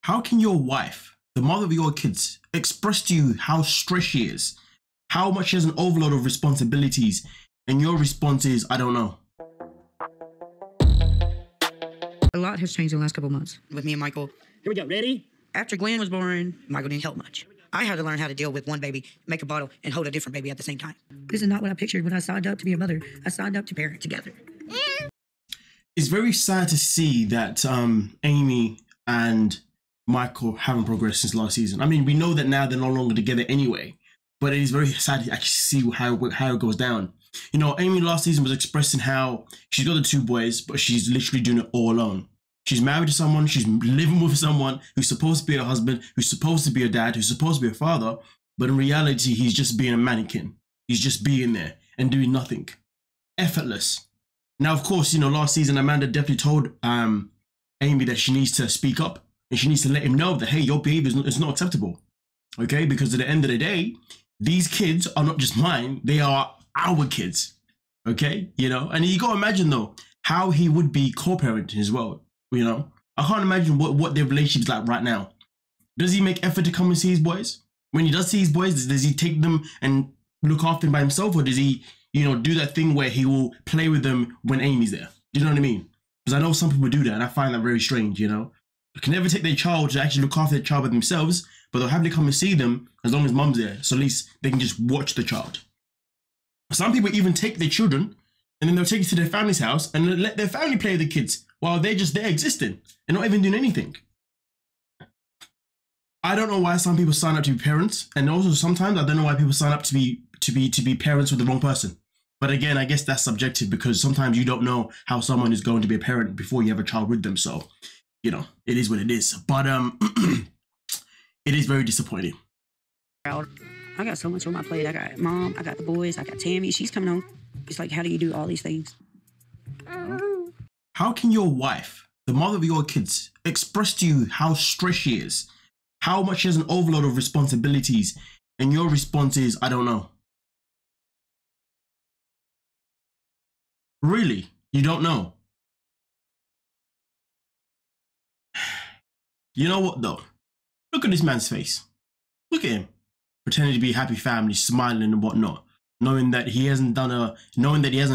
How can your wife, the mother of your kids, express to you how stressed she is, how much she has an overload of responsibilities, and your response is, I don't know? A lot has changed in the last couple of months with me and Michael. Here we go. Ready? After Glenn was born, Michael didn't help much. I had to learn how to deal with one baby, make a bottle, and hold a different baby at the same time. This is not what I pictured when I signed up to be a mother. I signed up to parent together. It's very sad to see that Amy and Michael haven't progressed since last season. I mean, we know that now they're no longer together anyway, but it is very sad to actually see how it goes down. You know, Amy last season was expressing how she's got the two boys, but she's literally doing it all alone. She's married to someone, she's living with someone who's supposed to be her husband, who's supposed to be a dad, who's supposed to be a father, but in reality, he's just being a mannequin. He's just being there and doing nothing. Effortless. Now, of course, you know, last season, Amanda definitely told Amy that she needs to speak up and she needs to let him know that, hey, your behavior is not acceptable. Okay? Because at the end of the day, these kids are not just mine, they are our kids. Okay? You know, and you got to imagine, though, how he would be co-parenting as well. You know, I can't imagine what their relationship's like right now. Does he make effort to come and see his boys? When he does see his boys, does he take them and look after them by himself? Or does he, you know, do that thing where he will play with them when Amy's there? Do you know what I mean? Because I know some people do that and I find that very strange, you know. They can never take their child to actually look after their child by themselves, but they'll happily come and see them as long as mum's there. So at least they can just watch the child. Some people even take their children and then they'll take it to their family's house and let their family play with the kids while they're just there existing and not even doing anything. I don't know why some people sign up to be parents, and also sometimes I don't know why people sign up to be parents with the wrong person. But again, I guess that's subjective because sometimes you don't know how someone is going to be a parent before you have a child with them. So, you know, it is what it is. But it is very disappointing. I got so much on my plate. I got mom, I got the boys, I got Tammy. She's coming home. It's like, how do you do all these things? How can your wife, the mother of your kids, express to you how stressed she is, how much she has an overload of responsibilities, and your response is, I don't know? Really? You don't know? You know what though? Look at this man's face. Look at him. Pretending to be a happy family, smiling and whatnot, knowing that he hasn't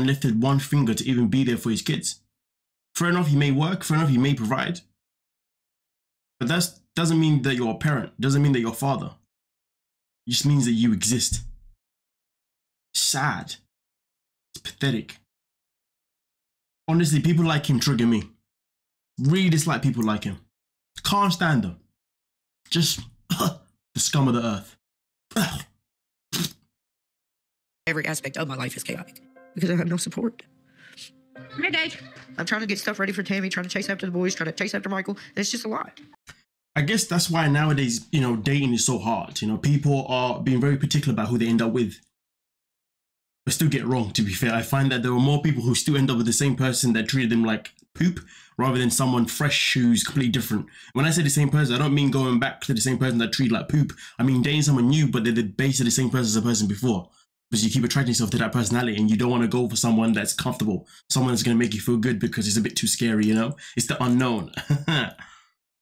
lifted one finger to even be there for his kids. Fair enough, he may work, fair enough, he may provide. But that doesn't mean that you're a parent, doesn't mean that you're a father. It just means that you exist. Sad. It's pathetic. Honestly, people like him trigger me. Really dislike people like him. Can't stand them. Just the scum of the earth. Every aspect of my life is chaotic because I have no support. Hey, Dad. I'm trying to get stuff ready for Tammy, trying to chase after the boys, trying to chase after Michael. It's just a lot. I guess that's why nowadays, you know, dating is so hard. You know, people are being very particular about who they end up with. But still get it wrong, to be fair. I find that there are more people who still end up with the same person that treated them like poop rather than someone fresh who's completely different. When I say the same person, I don't mean going back to the same person that treated like poop. I mean dating someone new, but they're basically the same person as the person before. Because you keep attracting yourself to that personality and you don't want to go for someone that's comfortable. Someone that's going to make you feel good because it's a bit too scary, you know? It's the unknown.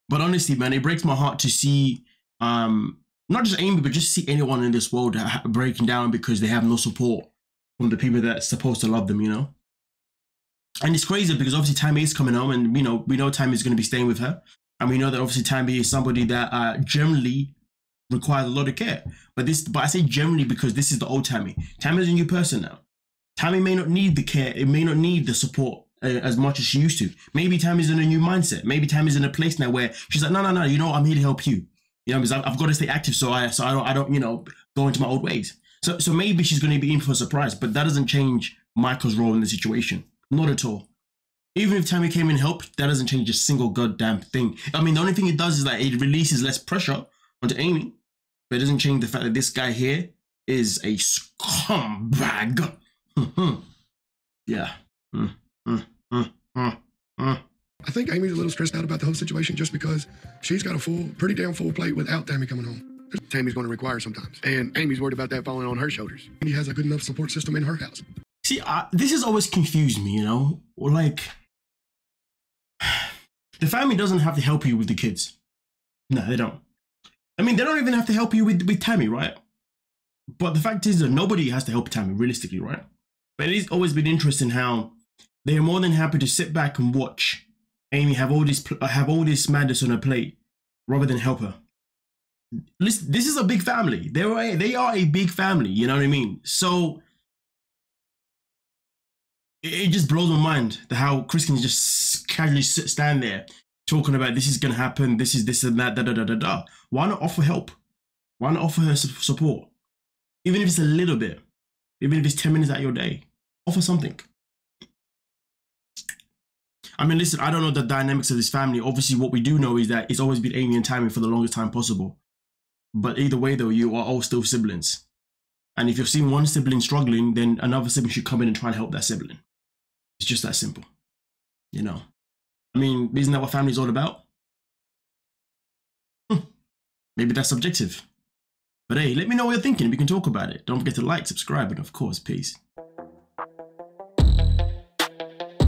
But honestly, man, it breaks my heart to see, not just Amy, but just see anyone in this world breaking down because they have no support from the people that's supposed to love them, you know? And it's crazy because obviously Tammy is coming home and, you know, we know Tammy is going to be staying with her. And we know that obviously Tammy is somebody that generally requires a lot of care. But I say generally because this is the old Tammy. Tammy is a new person now. Tammy may not need the care. It may not need the support as much as she used to. Maybe Tammy's in a new mindset. Maybe Tammy's in a place now where she's like, no, you know, I'm here to help you. You know, because I've got to stay active so I don't, you know, go into my old ways. So maybe she's going to be in for a surprise, but that doesn't change Michael's role in the situation. Not at all. Even if Tammy came in and helped, that doesn't change a single goddamn thing. I mean, the only thing it does is that it releases less pressure onto Amy, but it doesn't change the fact that this guy here is a scumbag. Yeah. I think Amy's a little stressed out about the whole situation just because she's got a pretty damn full plate without Tammy coming home. Tammy's going to require sometimes. And Amy's worried about that falling on her shoulders. And he has a good enough support system in her house. See, this has always confused me, you know? Like, the family doesn't have to help you with the kids. No, they don't. I mean, they don't even have to help you with Tammy, right? But the fact is that nobody has to help Tammy, realistically, right? But it's always been interesting how they are more than happy to sit back and watch Amy have all this madness on her plate rather than help her. Listen, this is a big family. They are a big family, you know what I mean? So it just blows my mind how Chris can just casually stand there talking about this is going to happen, this is this and that, da. Why not offer help? Why not offer her support? Even if it's a little bit, even if it's 10 minutes out of your day, offer something. I mean, listen, I don't know the dynamics of this family. Obviously, what we do know is that it's always been Amy and Tammy for the longest time possible. But either way, though, you are all still siblings. And if you're seeing one sibling struggling, then another sibling should come in and try and help that sibling. It's just that simple, you know. I mean, isn't that what family's all about? Maybe that's subjective. But hey, let me know what you're thinking. We can talk about it. Don't forget to like, subscribe, and of course, peace.